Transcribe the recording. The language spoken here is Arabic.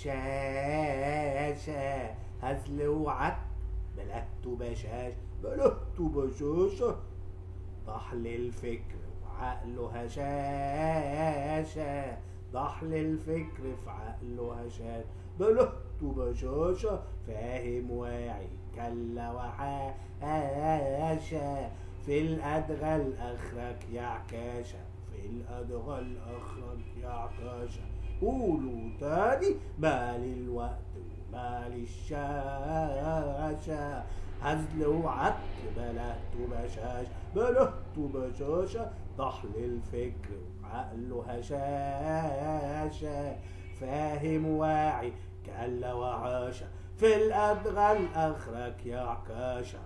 الشاشة، هزل وعك بلهته بشاش بلهته بشاشة، ضحل الفكر وعقله هشاشة، ضحل الفكر في عقله هشاش بلهته بشاشة، فاهم واعي كلا وحاشة، في الأدغال آخرك يا عكاشة، في الأدغال آخرك يا عكاشة. قولوا تاني، مال الوقت ومال الشاشة، هزل وعك بلهته بشاش بلهته بشاشة، ضحل الفكر وعقله هشاشة، فاهم واعي كلا وعاشة، في الأدغال آخرك يا عكاشة.